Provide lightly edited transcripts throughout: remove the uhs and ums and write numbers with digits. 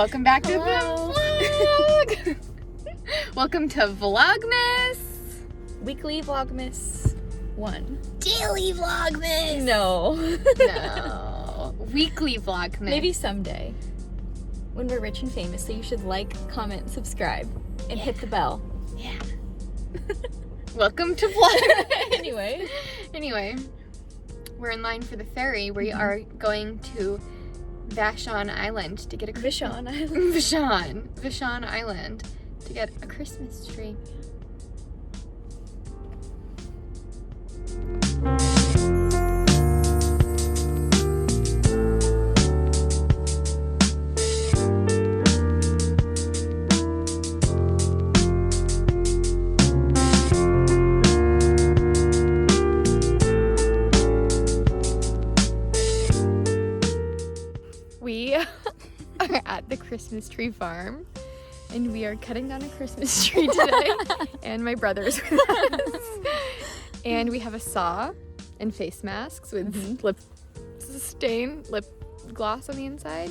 Welcome back to Hello. the vlog. Welcome to Vlogmas. Weekly Vlogmas 1. Daily Vlogmas. No. No. Weekly Vlogmas. Maybe someday. When we're rich and famous, so you should like, comment, subscribe, and hit the bell. Yeah. Welcome to Vlogmas. Anyway, we're in line for the ferry. We are going to Vashon Island to get a Vashon Island. Vashon Island to get a Christmas tree. We are at the Christmas tree farm and we are cutting down a Christmas tree today and my brother's with us. And we have a saw and face masks with lip gloss on the inside.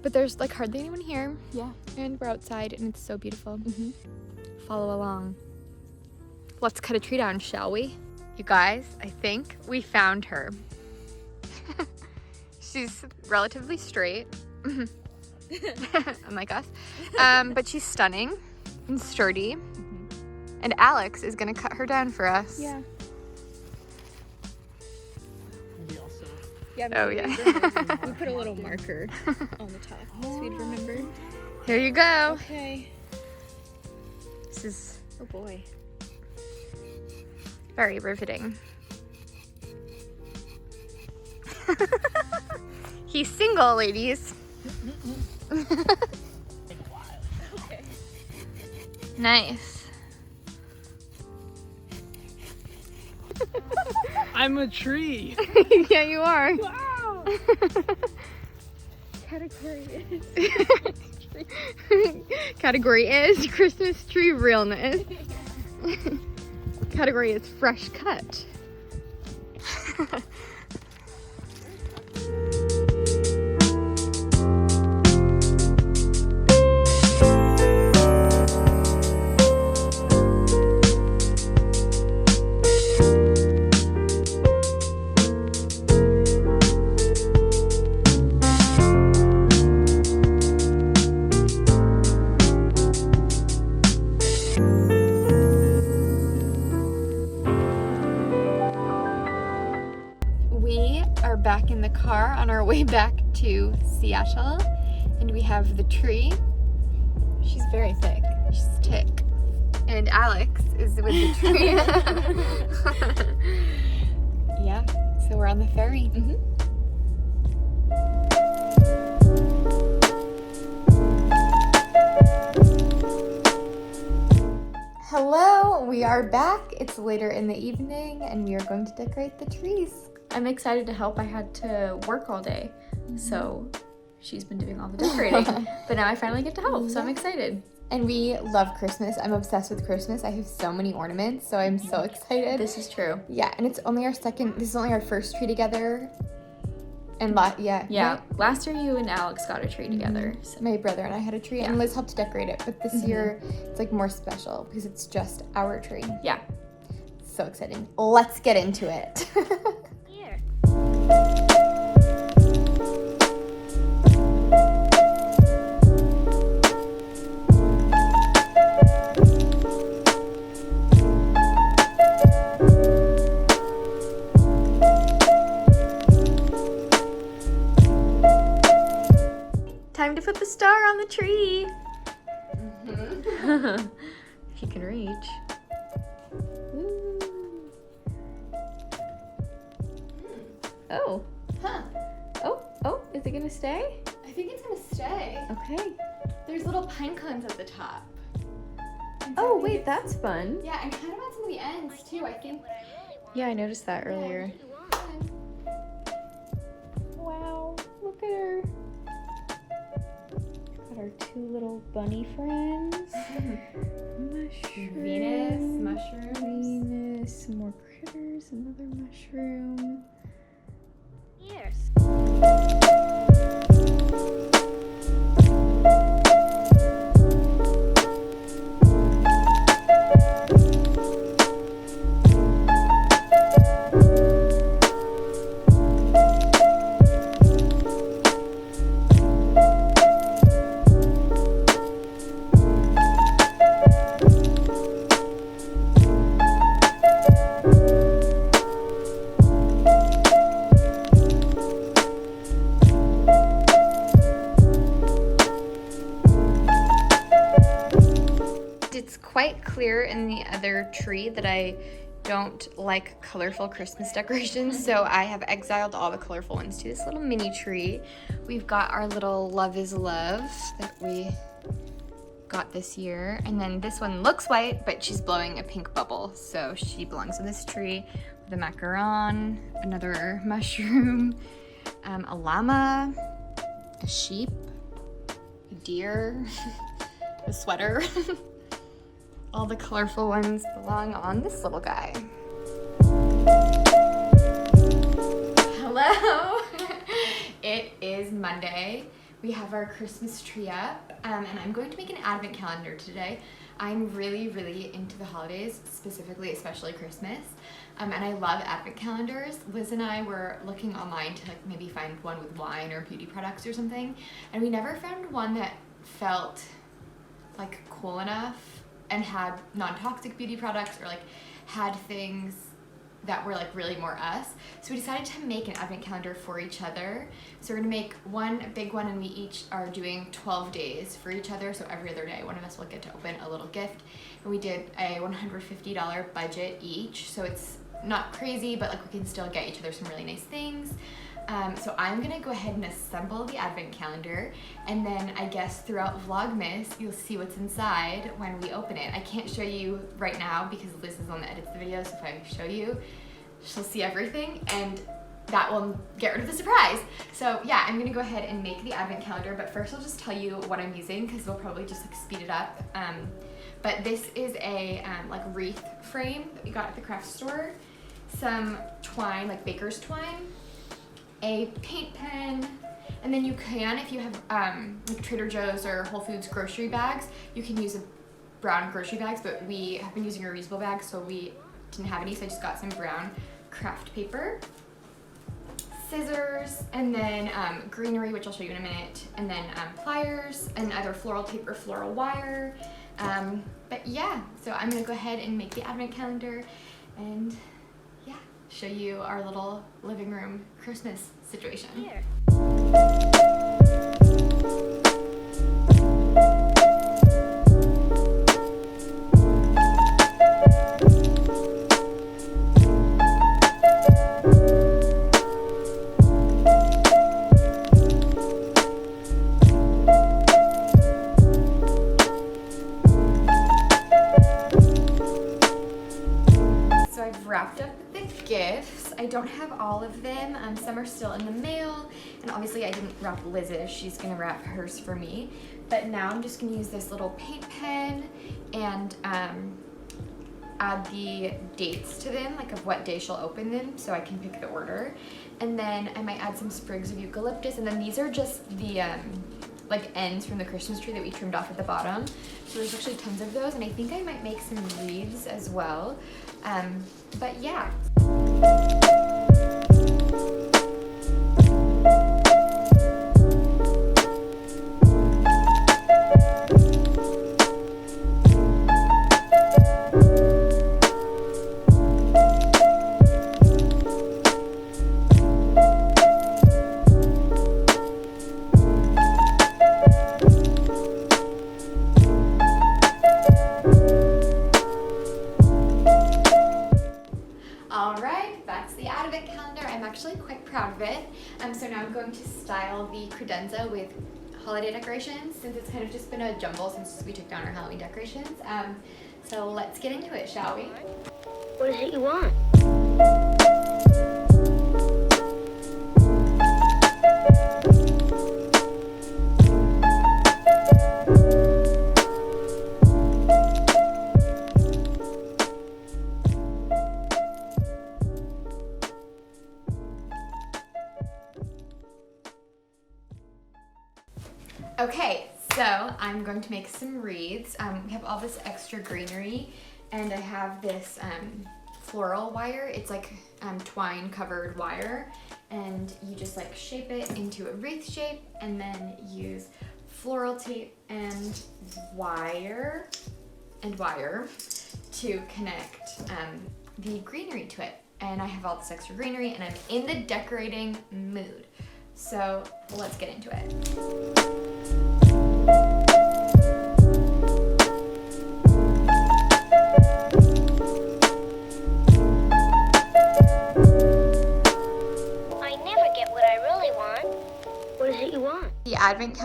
But there's like hardly anyone here. Yeah. And we're outside and it's so beautiful. Follow along. Let's cut a tree down, shall we? You guys, I think we found her. She's relatively straight, unlike us, but she's stunning and sturdy. And Alex is gonna cut her down for us. Yeah. Oh yeah. We put a little marker on the top so we'd remember. Here you go. Okay. This is Oh boy. very riveting. He's single, ladies. Okay. Nice. I'm a tree. Yeah, you are. Wow. Category is. Category is Christmas tree realness. Category is fresh cut. We are back in the car on our way back to Seattle, and we have the tree. She's very thick. She's thick. And Alex is with the tree. Yeah, so we're on the ferry. Hello, we are back. It's later in the evening, and we are going to decorate the trees. I'm excited to help. I had to work all day, so she's been doing all the decorating. But now I finally get to help, so I'm excited. And we love Christmas. I'm obsessed with Christmas. I have so many ornaments, so I'm so excited. This is true. Yeah, and this is only our first tree together. And Yeah, right? last year you and Alex got a tree together. So. My brother and I had a tree, and Liz helped decorate it. But this year, it's like more special because it's just our tree. Yeah. So exciting. Let's get into it. Time to put the star on the tree. If you can reach. Ooh. Oh. Huh. Oh, is it gonna stay? I think it's gonna stay. Okay. There's little pine cones at the top. And so Oh, I think wait, it's- that's fun. Yeah, and kind of on some of the ends too, I think. Yeah, I noticed that earlier. Wow, look at her. Got our two little bunny friends. Mushroom. Venus, some more critters, another mushroom. Yes. quite clear in the other tree that I don't like colorful Christmas decorations, so I have exiled all the colorful ones to this little mini tree. We've got our little Love is Love that we got this year, and then this one looks white, but she's blowing a pink bubble, so she belongs in this tree. The macaron, another mushroom, a llama, a sheep, a deer, a sweater. All the colorful ones belong on this little guy. Hello! It is Monday. We have our Christmas tree up, and I'm going to make an advent calendar today. I'm really, really into the holidays, specifically, especially Christmas, and I love advent calendars. Liz and I were looking online to like maybe find one with wine or beauty products or something, and we never found one that felt like cool enough and had non-toxic beauty products or like had things that were like really more us. So we decided to make an advent calendar for each other. So we're gonna make one big one, and we each are doing 12 days for each other. So every other day, one of us will get to open a little gift. And we did a $150 budget each. So it's not crazy, but like we can still get each other some really nice things. So I'm gonna go ahead and assemble the advent calendar, and then I guess throughout Vlogmas you'll see what's inside when we open it. I can't show you right now because Liz is the one that edits the video, so if I show you, she'll see everything and that will get rid of the surprise. So yeah, I'm gonna go ahead and make the advent calendar, but first I'll just tell you what I'm using because we'll probably just like speed it up. But this is a like wreath frame that we got at the craft store, some twine, like baker's twine, a paint pen, and then you can, if you have like Trader Joe's or Whole Foods grocery bags, you can use a brown grocery bags, but we have been using a reusable bag, so we didn't have any, so I just got some brown craft paper, scissors, and then greenery, which I'll show you in a minute, and then pliers, and either floral tape or floral wire. But yeah, so I'm gonna go ahead and make the advent calendar and show you our little living room Christmas situation. Here. So I've wrapped up the gifts. I don't have all of them. Some are still in the mail, and obviously I didn't wrap Liz's. She's gonna wrap hers for me. But now I'm just gonna use this little paint pen and add the dates to them, like of what day she'll open them, so I can pick the order. And then I might add some sprigs of eucalyptus, and then these are just the like ends from the Christmas tree that we trimmed off at the bottom. So there's actually tons of those, and I think I might make some wreaths as well. But yeah. Actually quite proud of it. So now I'm going to style the credenza with holiday decorations, since it's kind of just been a jumble since we took down our Halloween decorations. So let's get into it, shall we? What is it you want? Okay, so I'm going to make some wreaths. We have all this extra greenery, and I have this floral wire. It's like twine covered wire, and you just like shape it into a wreath shape, and then use floral tape and wire to connect the greenery to it. And I have all this extra greenery, and I'm in the decorating mood. So let's get into it.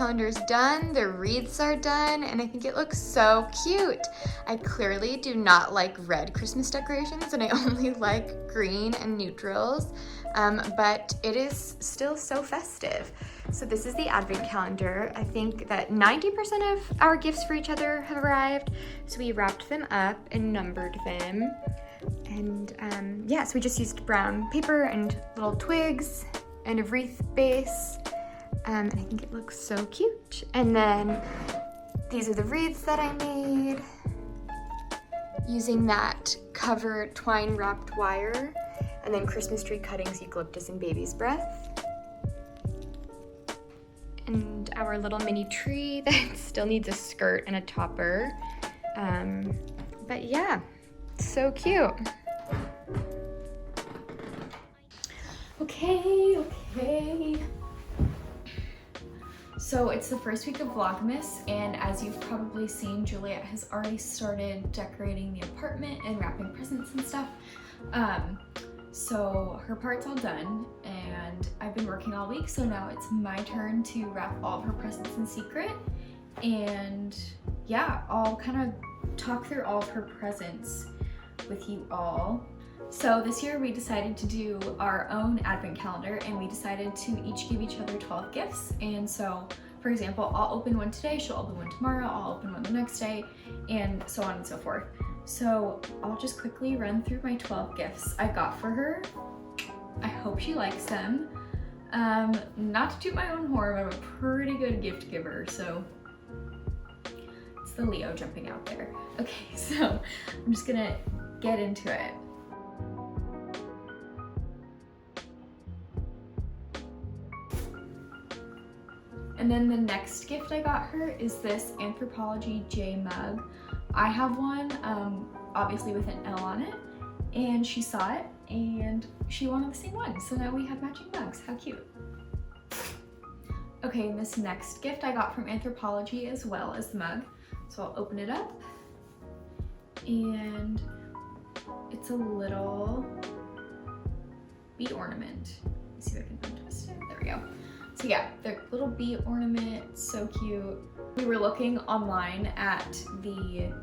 calendar is done, the wreaths are done, and I think it looks so cute. I clearly do not like red Christmas decorations, and I only like green and neutrals, but it is still so festive. So this is the advent calendar. I think that 90% of our gifts for each other have arrived, so we wrapped them up and numbered them. And yeah, so we just used brown paper and little twigs and a wreath base. And I think it looks so cute. And then these are the wreaths that I made using that covered twine wrapped wire, and then Christmas tree cuttings, eucalyptus and baby's breath. And our little mini tree that still needs a skirt and a topper. But yeah, so cute. Okay. So it's the first week of Vlogmas, and as you've probably seen, Juliette has already started decorating the apartment and wrapping presents and stuff. So her part's all done, and I've been working all week, so now it's my turn to wrap all of her presents in secret. And yeah, I'll kind of talk through all of her presents with you all. So this year we decided to do our own advent calendar, and we decided to each give each other 12 gifts. And so, for example, I'll open one today, she'll open one tomorrow, I'll open one the next day, and so on and so forth. So I'll just quickly run through my 12 gifts I got for her. I hope she likes them. Not to toot my own horn, I'm a pretty good gift giver, so it's the Leo jumping out there. Okay, so I'm just gonna get into it. And then the next gift I got her is this Anthropology J mug. I have one, obviously with an L on it, and she saw it and she wanted the same one. So now we have matching mugs. How cute. Okay, and this next gift I got from Anthropology as well as the mug. So I'll open it up, and it's a little bee ornament. Let's see if I can untwist it. There we go. So yeah, the little bee ornament, so cute. We were looking online at the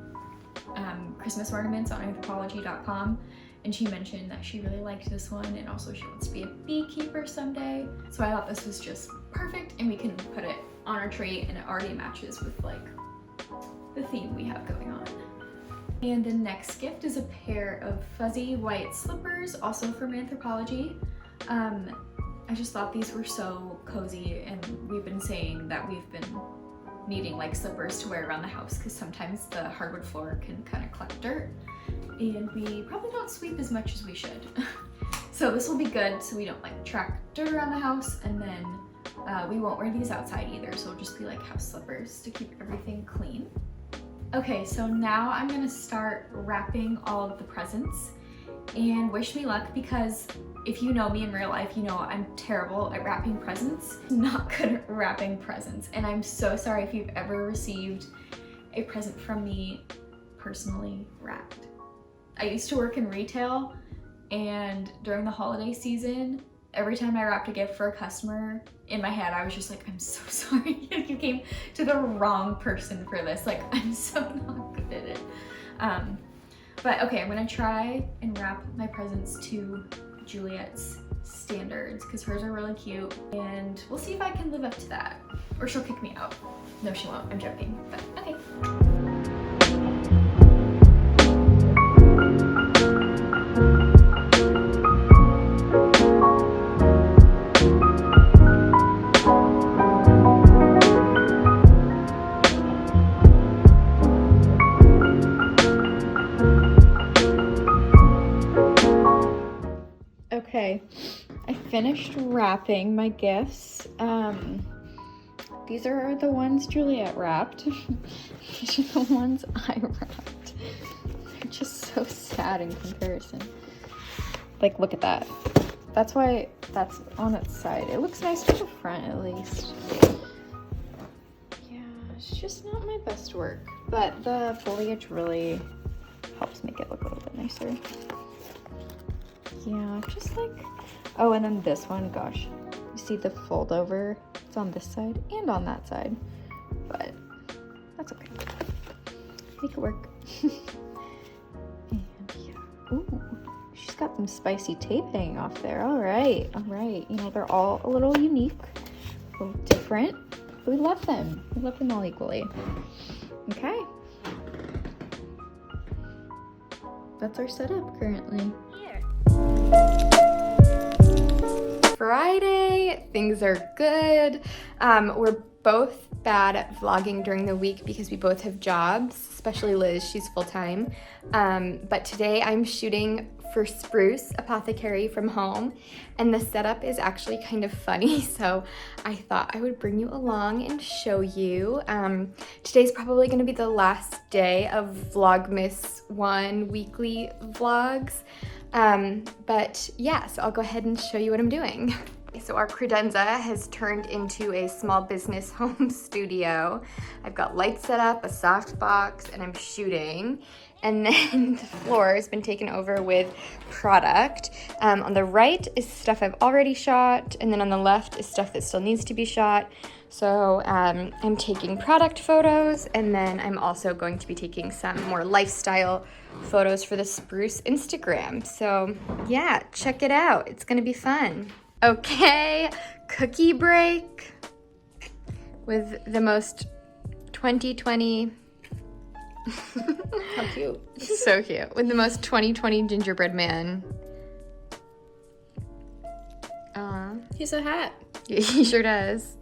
Christmas ornaments on anthropology.com, and she mentioned that she really liked this one, and also she wants to be a beekeeper someday. So I thought this was just perfect, and we can put it on our tree, and it already matches with like the theme we have going on. And the next gift is a pair of fuzzy white slippers, also from Anthropology. I just thought these were so cozy, and we've been saying that we've been needing like slippers to wear around the house because sometimes the hardwood floor can kind of collect dirt, and we probably don't sweep as much as we should. So this will be good so we don't like track dirt around the house, and then we won't wear these outside either, so it'll just be like house slippers to keep everything clean. Okay, so now I'm gonna start wrapping all of the presents, and wish me luck, because if you know me in real life, you know I'm terrible at wrapping presents. Not good at wrapping presents. And I'm so sorry if you've ever received a present from me personally wrapped. I used to work in retail, and during the holiday season, every time I wrapped a gift for a customer, in my head I was just like, I'm so sorry you came to the wrong person for this. Like, I'm so not good at it. But okay, I'm gonna try and wrap my presents to Juliette's standards, because hers are really cute, and we'll see if I can live up to that, or she'll kick me out. No, she won't, I'm joking, but okay. Okay, I finished wrapping my gifts. These are the ones Juliette wrapped. These are the ones I wrapped. They're just so sad in comparison. Like, look at that. That's why that's on its side. It looks nice to the front at least. Yeah, it's just not my best work, but the foliage really helps make it look a little bit nicer. Yeah, just like, oh, and then this one, gosh, you see the fold over? It's on this side and on that side, but that's okay. Make it work. And yeah. Ooh, she's got some spicy tape hanging off there. All right. You know, they're all a little unique, a little different, but we love them. We love them all equally. Okay. That's our setup currently. Here. Friday, things are good. We're both bad at vlogging during the week because we both have jobs, especially Liz, she's full-time. But today I'm shooting for Spruce Apothecary from home, and the setup is actually kind of funny, so I thought I would bring you along and show you. Today's probably gonna be the last day of VLOGMAS 1 weekly vlogs. But yeah, so I'll go ahead and show you what I'm doing. So our credenza has turned into a small business home studio. I've got lights set up, a soft box, and I'm shooting. And then the floor has been taken over with product. On the right is stuff I've already shot, and then on the left is stuff that still needs to be shot. So I'm taking product photos, and then I'm also going to be taking some more lifestyle photos for the Spruce Instagram. So yeah, check it out. It's gonna be fun. Okay, cookie break with the most 2020. How cute. So cute. With the most 2020 gingerbread man. He's a hat. He sure does.